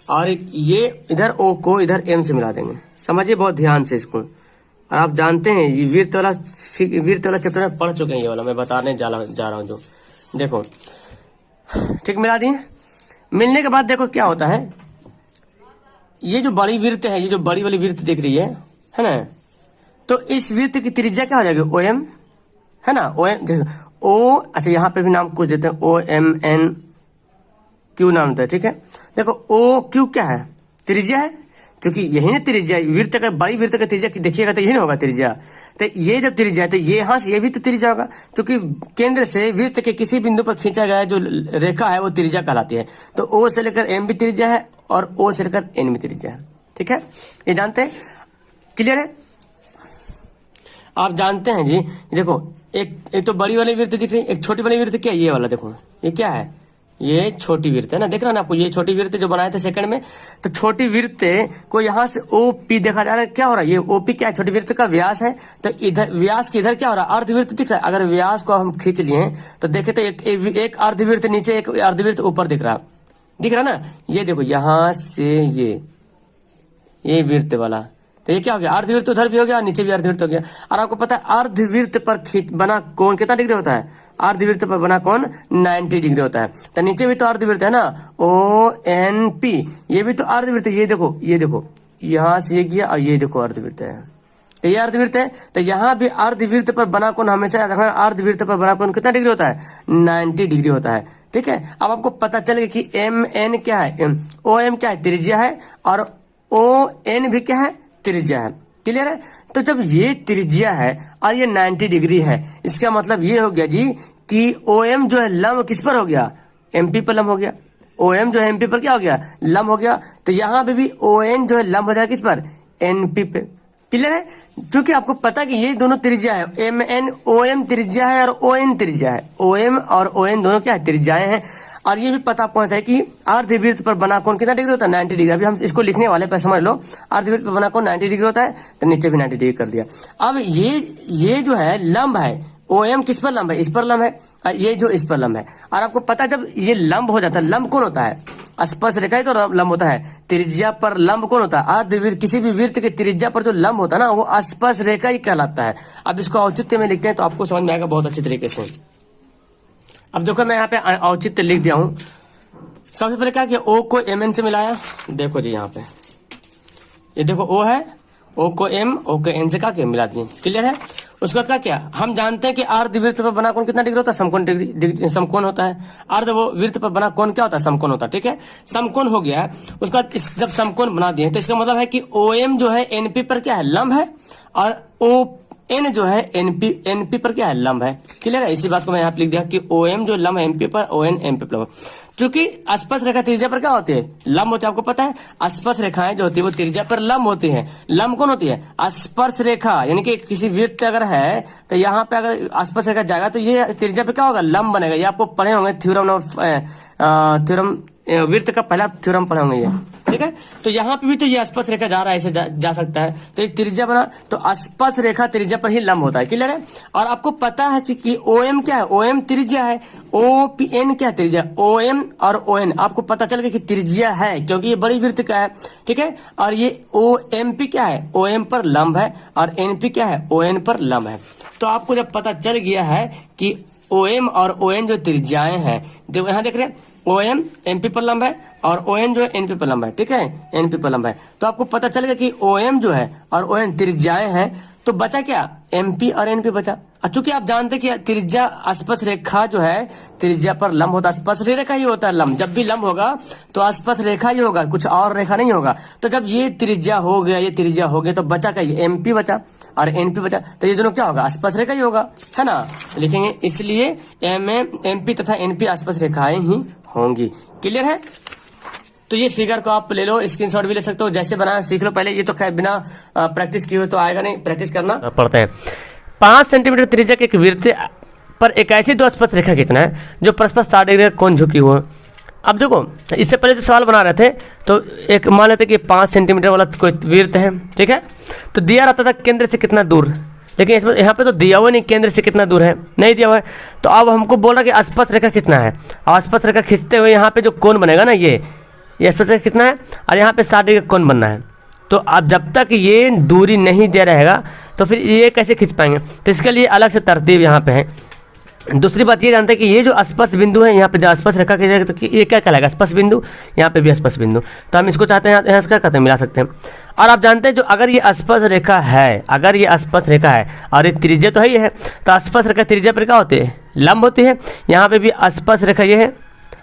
और ये इधर ओ को इधर एम से मिला देंगे। समझिए बहुत ध्यान से इसको। और आप जानते हैं ये वृत्त वाला चैप्टर में पढ़ चुके हैं, ये वाला मैं बताने जा रहा हूँ जो, देखो ठीक मिला दिए। मिलने के बाद देखो क्या होता है, ये जो बड़ी वृत्त है, ये जो बड़ी वाली वृत्त दिख रही है ना, तो इस वृत्त की त्रिज्या क्या हो जाएगी, ओ एम, है ना। ओ एम, ओ, अच्छा यहाँ पे भी नाम कुछ देते हैं, ओ एम एन क्यू नाम देते हैं, ठीक है। देखो ओ क्यू क्या है, त्रिज्या है, क्योंकि यही ना त्रिज्या, वृत्त का बड़ी वृत्त का त्रिज्या देखिएगा तो यही ना होगा त्रिज्या। तो ये जब त्रिज्या है तो ये यहाँ से ये भी तो त्रिज्या होगा, क्योंकि केंद्र से वृत्त के किसी बिंदु पर खींचा गया जो रेखा है वो त्रिज्या कहलाती है। तो ओ से लेकर एम भी त्रिज्या है और ओ से लेकर एन भी त्रिज्या है, ठीक है। ये जानते हैं, क्लियर है। आप जानते हैं जी, देखो एक तो बड़ी वाली वृत्त दिख रही है, एक छोटी वाली वृत्त क्या है, ये वाला देखो, ये क्या है, ये छोटी वृत्त है ना, देख रहा ना आपको, ये छोटी वृत्त जो बनाए थे सेकंड में। तो छोटी वृत्त को यहाँ से ओपी देखा जा रहा है, क्या हो रहा है, ये ओपी क्या है, छोटी वृत्त का व्यास है। तो इधर व्यास के इधर क्या हो रहा है, अर्धवृत्त दिख रहा है। अगर व्यास को हम खींच लिए तो देखे तो एक अर्धवृत्त नीचे, एक अर्धवृत्त ऊपर दिख रहा ना। ये देखो यहाँ से ये वृत्त वाला, तो ये क्या हो गया, अर्धवृत्त उधर भी हो गया, नीचे भी अर्धवृत्त हो गया। और आपको पता है अर्धवृत्त पर बना कोण कितना डिग्री होता है, अर्धवृत्त पर बना कोण 90 डिग्री होता है। तो नीचे भी तो अर्धवृत्त है ना, ओ एन पी, ये भी तो अर्धवृत्त है। ये देखो यहाँ से ये गया और ये देखो अर्धवृत्त है, तो ये अर्धवृत्त है। तो यहाँ भी अर्धवृत्त पर बना कोण हमेशा रखना, अर्धवृत्त पर बना कोण कितना डिग्री होता है, 90 डिग्री होता है, ठीक है। अब आपको पता चलेगा कि एम एन क्या है, ओ एम क्या है, त्रिज्या है, और ओ एन भी क्या है, त्रिज्या है, क्लियर है। तो जब ये त्रिज्या है और ये 90 डिग्री है, इसका मतलब ये हो गया जी कि ओ एम जो है लंब किस पर हो गया, एमपी पर लंब हो गया। ओ एम जो है एमपी पर क्या हो गया, लंब हो गया। तो यहाँ पे भी ओ एन जो है लंब हो जाएगा किस पर, एनपी पे। क्लियर है? क्योंकि आपको पता कि ये दोनों त्रिज्या है, MNOM त्रिज्या है और ON त्रिज्या है। OM और ON दोनों क्या है? त्रिज्याएं हैं। और ये भी पता आपको होना चाहिए कि अर्धवृत्त पर बना कोण कितना डिग्री होता है? 90 डिग्री। अभी हम इसको लिखने वाले पर समझ लो, अर्धवृत्त पर बना कोण 90 डिग्री होता है, तो नीचे भी 90 डिग्री कर दिया। अब ये जो है लंब है, OM किस पर लंब है? इस पर लंब है, और ये जो इस पर लंब है। और आपको पता है जब ये लंब हो जाता है, लंब कौन होता है? स्पर्श रेखा ही तो लंब होता है। त्रिज्या पर लंब कौन होता है? अर्धवृत्त, किसी भी वृत्त के त्रिज्या पर जो लंब होता है ना, वो स्पर्श रेखा ही कहलाता है। अब इसको औचित्य में लिखते हैं तो आपको समझ में आएगा बहुत अच्छी तरीके से। अब देखो मैं यहाँ पे औचित्य लिख दिया हूं। सबसे पहले क्या किया? O को MN से मिलाया। देखो जी यहाँ पे ये देखो O है, O को M, O को N से क्या किया? मिला दिए। क्लियर है? उसके बाद क्या किया? हम जानते हैं कि अर्धवृत्त पर बना कोण कितना डिग्री होता है? समकोण डिग्री, समकोण होता है। अर्धवृत्त पर बना कोण क्या होता है? समकोण होता है। ठीक है, समकोण हो गया। उसके बाद जब समकोण बना दिए तो इसका मतलब है कि OM जो है NP पर क्या है? लंब है, और ON जो है NP पर क्या है? लंब है। क्लियर है? इसी बात को मैं यहाँ पे लिख दिया कि OM जो लंब है MP पर, ON MP पर लंब। क्योंकि स्पर्श रेखा त्रिज्या पर क्या होती है? लंब होती है। आपको पता है स्पर्श रेखाएं जो होती है वो त्रिज्या पर लंब होती है। लंब कौन होती है? स्पर्श रेखा, यानी कि किसी वृत्त अगर है तो यहाँ पे अगर स्पर्श रेखा जाएगा तो ये त्रिज्या पे क्या होगा? लंब बनेगा। ये आपको पढ़े होंगे थ्योरम, वृत्त का पहला थ्योरम पढ़े होंगे ये। ठीक है, तो यहाँ पे भी तो ये स्पर्श रेखा जा रहा है, ऐसे जा सकता है। तो ये त्रिज्या बना, तो स्पर्श रेखा त्रिज्या पर ही लंब होता है। क्लियर है? और आपको पता है कि OM क्या है? OM त्रिज्या है। ON क्या त्रिज्या? OM और ON आपको पता चल गया कि त्रिज्या है, क्योंकि ये बड़ी वृत्त का है। ठीक है, और ये OMP क्या है? OM पर लंब है, और NP क्या है? ON पर लंब है। तो आपको जब पता चल गया है कि OM और ON जो त्रिज्याएं हैं, देखो यहाँ देख रहे हैं OM MP पर लंब है और ON जो है NP पर लंब है। ठीक है, NP पर लंब है। तो आपको पता चल गया कि OM जो है और ON त्रिज्याएं हैं, तो बचा क्या? MP और NP बचा। चूंकि आप जानते हैं कि त्रिज्या स्पर्श रेखा जो है त्रिज्या पर लंब होता है, स्पर्श रेखा ही होता है लंब। जब भी लंब होगा तो स्पर्श रेखा ही होगा, कुछ और रेखा नहीं होगा। तो जब ये त्रिज्या हो गया, ये त्रिज्या हो गया, तो बचा क्या? ये MP बचा और NP बचा। तो ये दोनों क्या होगा? स्पर्श रेखा ही होगा, है ना? लिखेंगे इसलिए MP तथा NP स्पर्श रेखाएं ही होंगी। क्लियर है? तो ये फिगर को आप ले लो, स्क्रीनशॉट भी ले सकते हो, जैसे बनाना सीख लो पहले। ये तो खैर बिना प्रैक्टिस किए हुए तो आएगा नहीं, प्रैक्टिस करना पड़ता है। 5 सेंटीमीटर त्रिज्या के एक वृत्त पर एक ऐसी दो स्पर्श रेखा खींचना है जो परस्पर 60 डिग्री का कोण झुकी हो। अब देखो, इससे पहले जो सवाल बना रहे थे तो एक मान लेते कि 5 सेंटीमीटर वाला कोई वृत्त है। ठीक है, तो दिया रहता था केंद्र से कितना दूर, लेकिन इसमें यहाँ पे तो दिया हुआ नहीं केंद्र से कितना दूर है, नहीं दिया हुआ है। तो अब हमको बोल रहा कि स्पर्श रेखा खींचना है, और स्पर्श रेखा खींचते हुए यहाँ पे जो कोण बनेगा ना, ये स्पर्श रेखा खींचना है, और यहाँ पे 60 डिग्री का कोण बनना है। तो अब जब तक ये दूरी नहीं दे रहेगा तो फिर ये कैसे खींच पाएंगे? तो इसके लिए अलग से तरतीब यहाँ पे है। दूसरी बात ये जानते हैं कि ये जो स्पर्श बिंदु है, यहाँ पे जो स्पर्श रेखा खींचेगा तो ये क्या कहलाएगा? स्पर्श बिंदु। यहाँ पे भी स्पर्श बिंदु, तो हम इसको चाहते हैं यहाँ क्या कहते हैं? मिला सकते हैं। और आप जानते हैं जो अगर ये स्पर्श रेखा है, अगर ये स्पर्श रेखा है और ये त्रिज्या तो ही है, तो स्पर्श रेखा त्रिज्या पर क्या होती है? लंब होती है। यहाँ पे भी स्पर्श रेखा ये है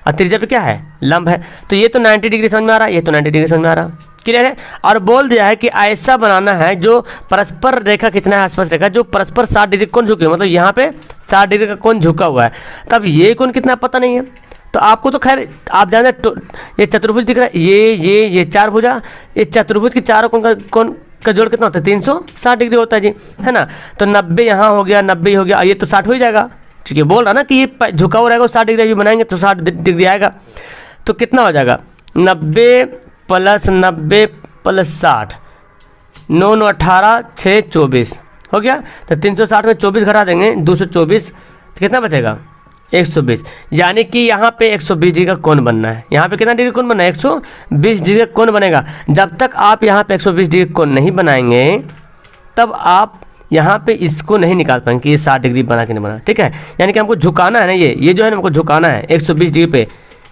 और त्रिज्या पे क्या है? लंब है। तो ये तो 90 डिग्री समझ में आ रहा है, ये तो 90 डिग्री समझ में आ रहा। क्लियर है? और बोल दिया है कि ऐसा बनाना है जो परस्पर रेखा खींचना है, स्पर्श रेखा जो परस्पर 60 डिग्री कोण झुके, मतलब यहाँ पे 60 डिग्री का कोण झुका हुआ है। तब ये कोण कितना पता नहीं है, तो आपको तो खैर आप जानते हैं ये चतुर्भुज दिख रहा है, ये 4 भुजा, ये चतुर्भुज की चारों कोण का जोड़ कितना होता है? 360 डिग्री होता है जी, है ना? तो 90 यहाँ हो गया, 90 हो गया, ये तो 60 हो ही जाएगा, क्योंकि बोल रहा ना कि ये झुका हुआ रहेगा, 60 डिग्री भी बनाएंगे तो 60 डिग्री आएगा। तो कितना हो जाएगा? 90 + 90 + 60, 9 9 18 6 24 हो गया। तो 360 में 24 घटा देंगे, 224, तो कितना बचेगा? 120। यानी कि यहाँ पे 120 डिग्री का कोण बनना है। यहाँ पे कितना डिग्री कोण बनना है? 120 डिग्री का कोण बनेगा। जब तक आप यहाँ पे 120 डिग्री कोण नहीं बनाएंगे तब आप यहाँ पे इसको नहीं निकाल पाएंगे कि ये 60 डिग्री बना कि नहीं बना। ठीक है, यानी कि हमको झुकाना है ना, ये जो है ना हमको झुकाना है 120 डिग्री पे।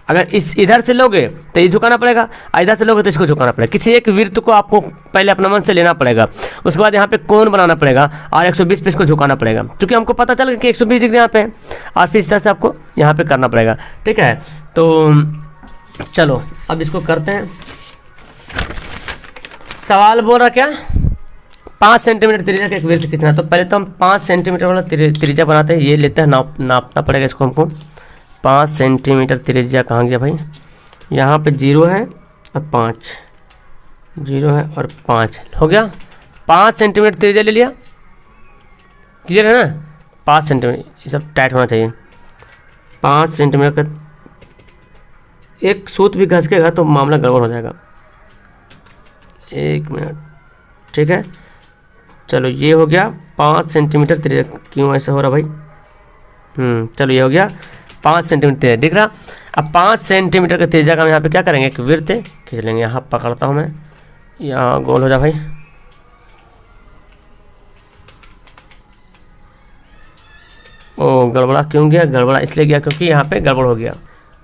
अगर इस इधर से लोगे तो ये झुकाना पड़ेगा, इधर से लोगे तो इसको झुकाना पड़ेगा। किसी एक वृत्त को आपको पहले अपना मन से लेना पड़ेगा, उसके बाद यहाँ पे कोण बनाना पड़ेगा और 120 पे इसको झुकाना पड़ेगा, क्योंकि हमको पता चल गया कि 120 डिग्री यहाँ पे है, और फिर इस तरह से आपको यहाँ पे करना पड़ेगा। ठीक है, तो चलो अब इसको करते हैं। सवाल बोल रहा क्या? 5 सेंटीमीटर त्रिज्या का एक वृत्त खींचना। तो पहले तो हम 5 सेंटीमीटर वाला त्रिज्या बनाते हैं, ये लेते हैं, नापना पड़ेगा इसको हमको। 5 सेंटीमीटर त्रिज्या कहाँ गया भाई? यहाँ पे 0 है और 5, 0 है और 5 हो गया। 5 सेंटीमीटर त्रिज्या ले लिया, क्लियर है ना, 5 सेंटीमीटर, ये सब टाइट होना चाहिए। 5 सेंटीमीटर का एक सूत भी घसकेगा तो मामला गड़बड़ हो जाएगा। 1 मिनट, ठीक है, चलो ये हो गया 5 सेंटीमीटर त्रिज्या। क्यों ऐसा हो रहा भाई? चलो ये हो गया 5 सेंटीमीटर त्रिज्या, दिख रहा। अब 5 सेंटीमीटर का त्रिज्या का हम यहाँ पे क्या करेंगे, एक वृत्त खींच लेंगे। यहाँ पकड़ता हूँ मैं, यहाँ गोल हो जा भाई। ओ गड़बड़ा क्यों गया? गड़बड़ा इसलिए गया क्योंकि यहाँ पे गड़बड़ हो गया।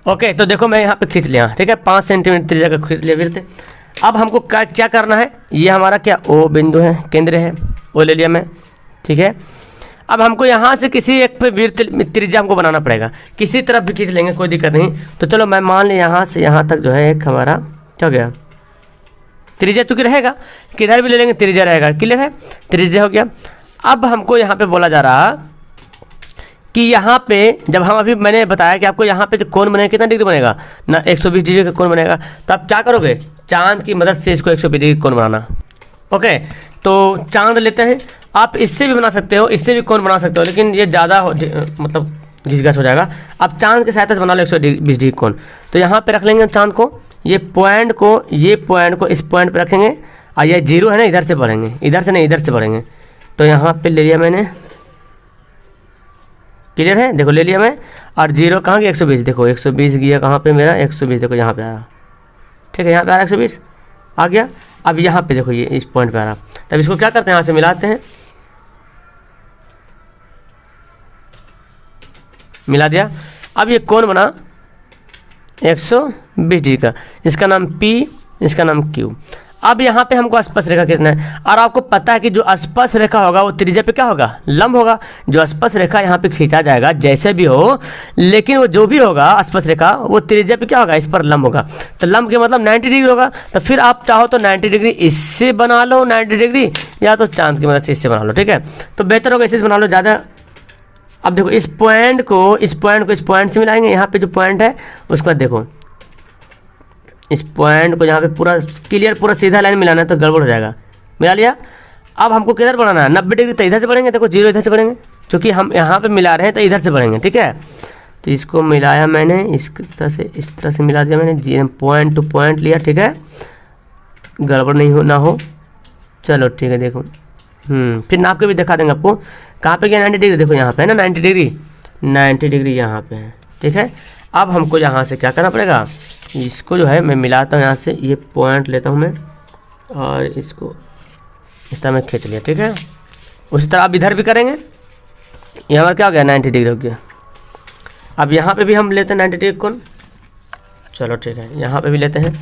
ओके, तो देखो मैं यहाँ पे खींच लिया, ठीक है, 5 सेंटीमीटर त्रिज्या का खींच लिया वृत्त। अब हमको क्या करना है, ये हमारा क्या ओ बिंदु है, केंद्र है, वो ले लिया मैं, ठीक है। अब हमको यहाँ से किसी एक पे वृत्त त्रिज्या हमको बनाना पड़ेगा, किसी तरफ भी खींच लेंगे, कोई दिक्कत नहीं। तो चलो मैं मान लिया यहाँ से यहाँ तक जो है एक हमारा क्या हो गया, त्रिज्या चूँकि रहेगा, किधर भी ले लेंगे त्रिज्या रहेगा, क्लियर है, त्रिज्या हो गया। अब हमको यहाँ पे बोला जा रहा कि यहाँ पे जब हम अभी मैंने बताया कि आपको यहाँ पे जो कोण बनेगा कितना डिग्री बनेगा ना, 120 डिग्री का कोण बनेगा। तो आप क्या करोगे, चांद की मदद से इसको 120 डिग्री कोण बनाना। ओके, तो चांद लेते हैं, आप इससे भी बना सकते हो, इससे भी कोण बना सकते हो, लेकिन ये ज़्यादा मतलब घिसघस हो जाएगा। आप चांद की सहायता से बना लो 120 डिग्री कोण। तो यहाँ पे रख लेंगे हम चांद को, ये पॉइंट को इस पॉइंट पे रखेंगे, और ये 0 है ना, इधर से बढ़ेंगे, इधर से नहीं इधर से बढ़ेंगे। तो यहाँ पे ले लिया मैंने, क्लियर है, देखो ले लिया मैं। और 0 कहाँ गया, 120, देखो 120 गया कहाँ पे मेरा, 120 देखो यहाँ पे आ रहा, ठीक है, यहाँ पे आ रहा 120 आ गया। अब यहाँ पे देखो ये इस पॉइंट पे आ रहा, तब इसको क्या करते हैं, यहाँ से मिलाते हैं, मिला दिया। अब ये कोण बना 120 डिग्री का, इसका नाम P, इसका नाम Q। अब यहाँ पे हमको स्पर्श रेखा खींचना है, और आपको पता है कि जो स्पर्श रेखा होगा वो त्रिज्या पे क्या होगा, लंब होगा। जो स्पर्श रेखा यहाँ पे खींचा जाएगा जैसे भी हो, लेकिन वो जो भी होगा स्पर्श रेखा वो त्रिज्या पे क्या होगा, इस पर लंब होगा। तो लंब के मतलब 90 डिग्री होगा। तो फिर आप चाहो तो 90 डिग्री इससे बना लो 90 डिग्री, या तो चांद की मदद से इससे बना लो, ठीक है। तो बेहतर होगा इससे बना लो ज़्यादा। अब देखो इस पॉइंट को इस पॉइंट से मिलाएंगे, यहाँ पे जो पॉइंट है उसका देखो, इस पॉइंट को यहाँ पे पूरा क्लियर पूरा सीधा लाइन मिलाना है, तो गड़बड़ हो जाएगा। मिला लिया। अब हमको किधर बढ़ाना है, 90 डिग्री, तो इधर से बढ़ेंगे, देखो 0 इधर से बढ़ेंगे, क्योंकि हम यहाँ पे मिला रहे हैं तो इधर से बढ़ेंगे, ठीक है। तो इसको मिलाया मैंने, इस तरह से मिला दिया मैंने, पॉइंट टू पॉइंट लिया, ठीक है, गड़बड़ नहीं ना हो। चलो ठीक है, देखो फिर नाप के भी दिखा देंगे आपको। कहाँ पे गया 90 डिग्री, देखो यहाँ पे है ना 90 डिग्री यहाँ पे है, ठीक है। अब हमको यहाँ से क्या करना पड़ेगा, इसको जो है मैं मिलाता हूँ यहाँ से, ये पॉइंट लेता हूँ मैं, और इसको इस तरह मैं खींच लिया, ठीक है। उसी तरह अब इधर भी करेंगे, ये हमारा क्या हो गया 90 डिग्री हो गया। अब यहाँ पे भी हम लेते हैं 90 डिग्री कोण, चलो ठीक है, यहाँ पे भी लेते हैं,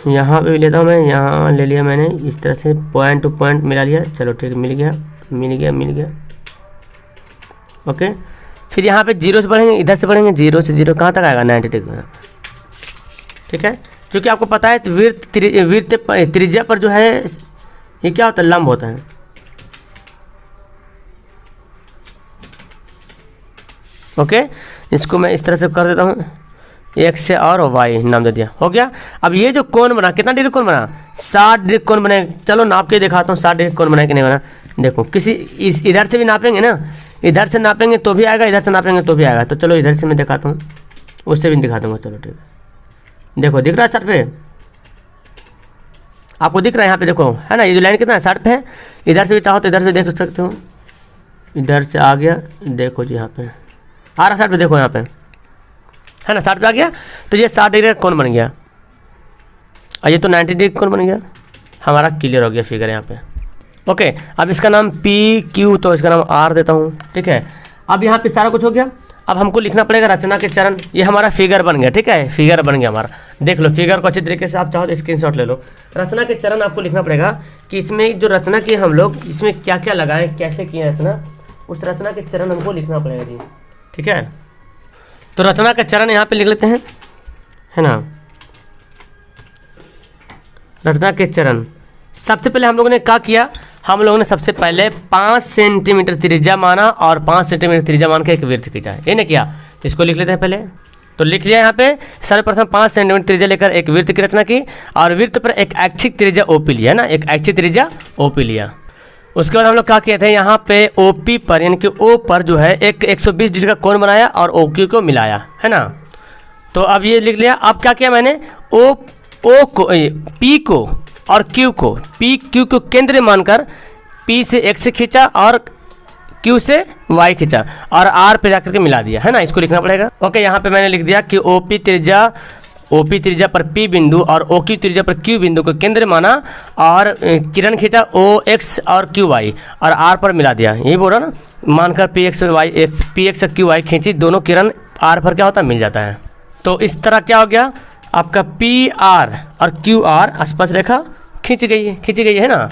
यहाँ पे भी लेता हूँ मैं, यहाँ ले लिया मैंने, इस तरह से पॉइंट टू पॉइंट मिला लिया, चलो ठीक है, मिल गया। ओके, फिर यहाँ पे 0 से बढ़ेंगे, इधर से बढ़ेंगे, 0 से 0 कहाँ तक आएगा 90 डिग्री, ठीक है। क्योंकि आपको पता है वृत्त त्रिज्या पर जो है ये क्या होता है, लंब होता है। ओके, इसको मैं इस तरह से कर देता हूँ, X से और Y नाम दे दिया, हो गया। अब ये जो कोण बना, कितना डिग्री कोण बना, 60 डिग्री कोण बने। चलो नाप के दिखाता हूँ 60 डिग्री कोण बना कि नहीं बना। देखो किसी इधर से भी नापेंगे ना, इधर से नापेंगे तो भी आएगा, इधर से नापेंगे तो भी आएगा। तो चलो इधर से मैं दिखाता हूँ, उससे भी दिखा दूँगा। चलो ठीक है, देखो दिख रहा है 60 पे, आपको दिख रहा है यहाँ पे, देखो है ना, ये जो लाइन कितना है 60 पे है। इधर से भी चाहो तो इधर से देख सकते हो, इधर से आ गया, देखो जी यहाँ पे आ रहा 60 पे, देखो यहाँ पे है ना 60 पे आ गया। तो ये 60 डिग्री का कोण बन गया, और ये तो 90 डिग्री कोण बन गया। हमारा क्लियर हो गया फिगर यहाँ पे। ओके, अब इसका नाम PQ, तो इसका नाम R देता हूँ, ठीक है। अब यहाँ पे सारा कुछ हो गया। अब हमको लिखना पड़ेगा रचना के चरण। ये हमारा फिगर बन गया, ठीक है, फिगर बन गया हमारा। देख लो फिगर को अच्छी तरीके से, आप चाहो तो स्क्रीनशॉट ले लो। रचना के चरण आपको लिखना पड़ेगा कि इसमें जो रचना की हम लोग इसमें क्या क्या लगाएं, कैसे किए रचना, उस रचना के चरण हमको लिखना पड़ेगा जी, ठीक है। तो रचना का चरण यहाँ पे लिख लेते हैं, है ना। रचना के चरण, सबसे पहले हम लोगों ने क्या किया, हम लोगों ने सबसे पहले 5 सेंटीमीटर त्रिज्या माना और 5 सेंटीमीटर त्रिज्या मान के एक वृत्त खींचा, ये ना किया। इसको लिख लेते हैं पहले, तो लिख लिया यहाँ पे सर्वप्रथम 5 सेंटीमीटर त्रिज्या लेकर एक वृत्त की रचना की और वृत्त पर एक ऐच्छिक त्रिज्या ओपी लिया है ना, एक ऐच्छिक त्रिज्या ओपी लिया। उसके बाद हम लोग क्या किए थे, यहाँ पे ओपी पर यानी कि ओ पर जो है एक 120 डिग्री का कोण बनाया और ओ क्यू को मिलाया है ना। तो अब ये लिख लिया। अब क्या किया मैंने, ओ को पी को और क्यू को केंद्र मानकर पी से एक्स खींचा और क्यू से वाई खींचा और आर पे जाकर के मिला दिया है ना, इसको लिखना पड़ेगा। ओके, यहाँ पे मैंने लिख दिया कि ओपी त्रिज्या पर पी बिंदु और ओ क्यू त्रिज्या पर क्यू बिंदु को केंद्र माना और किरण खींचा ओ एक्स और क्यू वाई और आर पर मिला दिया। यही बोल रहा ना, मानकर पी एक्स और क्यू वाई खींची, दोनों किरण आर पर क्या होता है, मिल जाता है। तो इस तरह क्या हो गया, आपका पी आर और क्यू आर स्पर्श रेखा खींच गई है ना।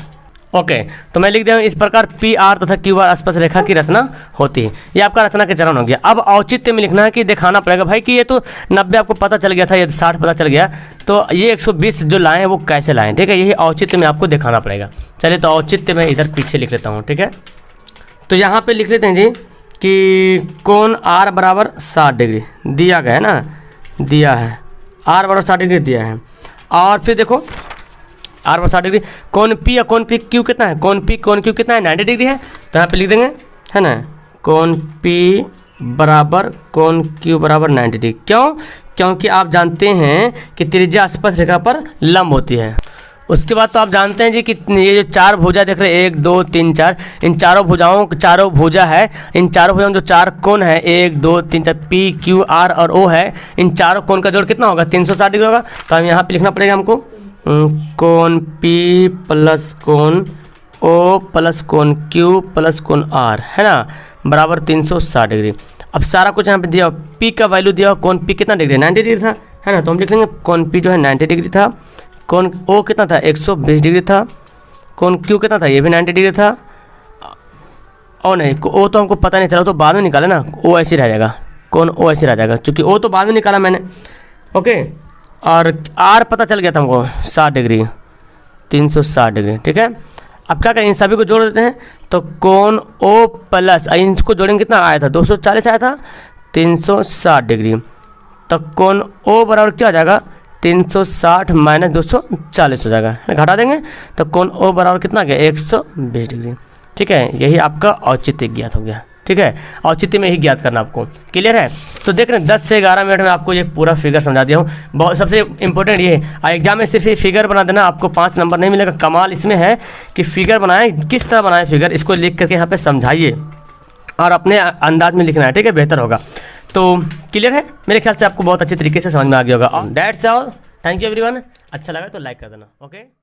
ओके, तो मैं लिख दिया हूँ इस प्रकार पी आर तथा क्यू आर स्पर्श रेखा की रचना होती है। ये आपका रचना के चरण हो गया। अब औचित्य में लिखना है कि दिखाना पड़ेगा भाई कि ये तो 90 आपको पता चल गया था, ये 60 पता चल गया, तो ये 120 जो लाए हैं वो कैसे लाएं, ठीक है। यही औचित्य में आपको दिखाना पड़ेगा। चलिए, तो औचित्य में इधर पीछे लिख लेता हूँ, ठीक है। तो यहाँ पर लिख लेते हैं जी कि कोण आर बराबर 60 डिग्री दिया गया है ना, दिया है आर बराबर 60 डिग्री दिया है। और फिर देखो आर बराबर 60 डिग्री, कोण पी या कोण पी क्यू कितना है, कोण पी कोण क्यू कितना है, 90 डिग्री है। तो यहाँ पे लिख देंगे है ना, कोण पी बराबर कोण क्यू बराबर 90 डिग्री। क्यों, क्योंकि आप जानते हैं कि त्रिज्या स्पर्श रेखा पर लंब होती है। उसके बाद तो आप जानते हैं जी कि ये जो 4 भुजा देख रहे हैं 1 2 3 4, इन चारों भुजा है, इन चारों भुजाओं जो 4 कोण है 1 2 3 4 पी क्यू आर और ओ है, इन चारों कोण का जोड़ कितना होगा, 360 डिग्री होगा। तो हम यहाँ पे लिखना पड़ेगा हमको कोण पी प्लस कोण ओ प्लस कोण क्यू प्लस कोण आर है ना, बराबर 360 डिग्री। अब सारा कुछ यहाँ पे दिया, पी का वैल्यू दिया, कोण पी कितना डिग्री, 90 डिग्री था है ना। तो हम लिख लेंगे कोण पी जो है 90 डिग्री था, कोण ओ कितना था 120 डिग्री था, कोण क्यू कितना था, ये भी 90 डिग्री था। ओ नहीं, ओ तो हमको पता नहीं चला, तो बाद में निकाला ना, ओ ऐसे रह जाएगा, कोण ओ ऐसे रह जाएगा, क्योंकि ओ तो बाद में निकाला मैंने। ओके, और आर पता चल गया था हमको 60 डिग्री, 360 डिग्री, ठीक है। अब क्या करें, इन सभी को जोड़ देते हैं। तो कोण ओ प्लस इनको जोड़ेंगे कितना आया था, 240 आया था, 360 डिग्री। तो कोण ओ बराबर क्या हो जाएगा, 360 माइनस 240 हो जाएगा, घटा देंगे। तो कोण ओ बराबर कितना आ गया, 120 डिग्री, ठीक है। यही आपका औचित्य ज्ञात हो गया, ठीक है। औचित्य में ही ज्ञात करना आपको, क्लियर है। तो देख रहे हैं 10 से 11 मिनट में आपको ये पूरा फिगर समझा दिया हूँ। बहुत सबसे इंपॉर्टेंट ये है, एग्जाम में सिर्फ ये फिगर बना देना, आपको 5 नंबर नहीं मिलेगा। कमाल इसमें है कि फिगर बनाए, किस तरह बनाए फिगर, इसको लिख करके यहाँ पे समझाइए और अपने अंदाज में लिखना है, ठीक है, बेहतर होगा। तो क्लियर है, मेरे ख्याल से आपको बहुत अच्छे तरीके से समझ में आ गया होगा। That's all, thank you everyone. अच्छा लगा तो लाइक कर देना, ओके।